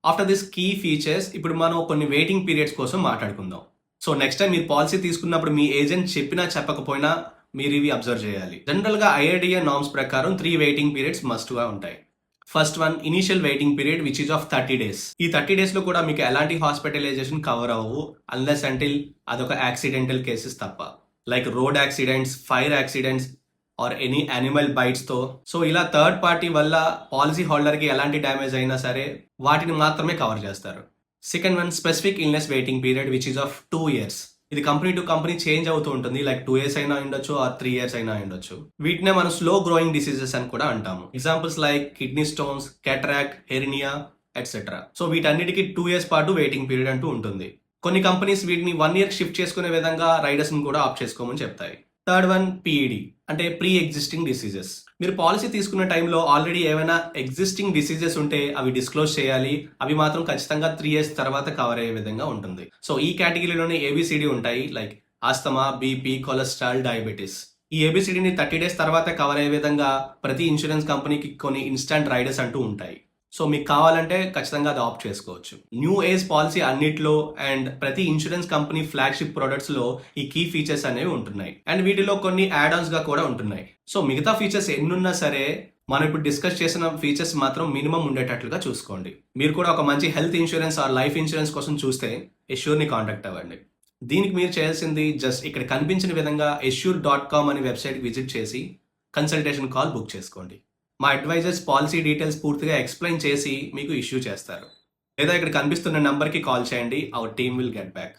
After this key features ఇప్పుడు మనం కొన్ని వెయిటింగ్ పీరియడ్స్ కోసం మాట్లాడుకుందాం. సో నెక్స్ట్ టైం మీరు పాలసీ తీసుకున్నప్పుడు మీ ఏజెంట్ చెప్పినా చెప్పకపోయినా మీరు ఇవి అబ్జర్వ్ చేయాలి. జనరల్గా ఐఆర్డిఏ నార్మ్స్ ప్రకారం 3 వెయిటింగ్ పీరియడ్స్ మస్ట్గా ఉంటాయి. First one initial waiting period which is of 30 days. ఈ 30 days లో కూడా మీకు ఎలాంటి హాస్పిటలైజేషన్ కవర్ అవ్వవు అన్లెస్ అంటిల్ అదొక యాక్సిడెంటల్ కేసెస్ తప్ప, like road accidents, fire accidents or any animal bites తో. సో ఇలా థర్డ్ పార్టీ వల్ల పాలసీ హోల్డర్ కి ఎలాంటి డ్యామేజ్ అయినా సరే వాటిని మాత్రమే కవర్ చేస్తారు. Second one specific illness waiting period which is of 2 years. ఇది కంపెనీ టు కంపెనీ చేంజ్ అవుతూ ఉంటుంది, లైక్ 2 years అయినా ఉండొచ్చు ఆర్ 3 years అయినా ఉండొచ్చు. వీటినే మనం స్లో గ్రోయింగ్ డిసీజెస్ అని కూడా అంటాము. Examples like kidney stones, cataract, hernia etcetera. So వీటన్నిటికీ 2 years పాటు వెయిటింగ్ పీరియడ్ అంటూ ఉంటుంది. కొన్ని కంపెనీస్ వీటిని 1 year షిఫ్ట్ చేసుకునే విధంగా రైడర్స్ ని కూడా ఆప్ట్ చేసుకోమని చెప్తాయి. థర్డ్ వన్ పీఈడి అంటే ప్రీ ఎగ్జిస్టింగ్ డిసీజెస్. మీరు పాలసీ తీసుకున్న టైంలో ఆల్రెడీ ఏమైనా ఎగ్జిస్టింగ్ డిసీజెస్ ఉంటే అవి డిస్క్లోజ్ చేయాలి. అవి మాత్రం ఖచ్చితంగా 3 years తర్వాత కవర్ అయ్యే విధంగా ఉంటుంది. సో ఈ కేటగిరీలోనే ఏబిసిడి ఉంటాయి, like asthma, BP, cholesterol, diabetes. ఈ ఏబిసిడిని 30 days తర్వాత కవర్ అయ్యే విధంగా ప్రతి ఇన్సూరెన్స్ కంపెనీకి కొన్ని ఇన్స్టాంట్ రైడర్స్ అంటూ ఉంటాయి. సో మీకు కావాలంటే ఖచ్చితంగా అది ఆప్ట్ చేసుకోవచ్చు. న్యూ ఏజ్ పాలసీ అన్నిట్లో అండ్ ప్రతి ఇన్సూరెన్స్ కంపెనీ ఫ్లాగ్షిప్ ప్రొడక్ట్స్ లో ఈ కీ ఫీచర్స్ అనేవి ఉంటున్నాయి అండ్ వీటిలో కొన్ని యాడ్ ఆన్స్ గా కూడా ఉంటున్నాయి. సో మిగతా ఫీచర్స్ ఎన్నున్నా సరే మనం ఇప్పుడు డిస్కస్ చేసిన ఫీచర్స్ మాత్రం మినిమం ఉండేటట్లుగా చూసుకోండి. మీరు కూడా ఒక మంచి health insurance or life insurance కోసం చూస్తే ఎష్యూర్ ని కాంటాక్ట్ అవ్వండి. దీనికి మీరు చేయాల్సింది జస్ట్ ఇక్కడ కనిపించిన విధంగా assure.com అనే వెబ్సైట్ విజిట్ చేసి కన్సల్టేషన్ కాల్ బుక్ చేసుకోండి. మా అడ్వైజర్స్ పాలసీ డీటెయిల్స్ పూర్తిగా ఎక్స్ప్లెయిన్ చేసి మీకు ఇష్యూ చేస్తారు. లేదా ఇక్కడ కనిపిస్తున్న నంబర్కి కాల్ చేయండి, our team will get back.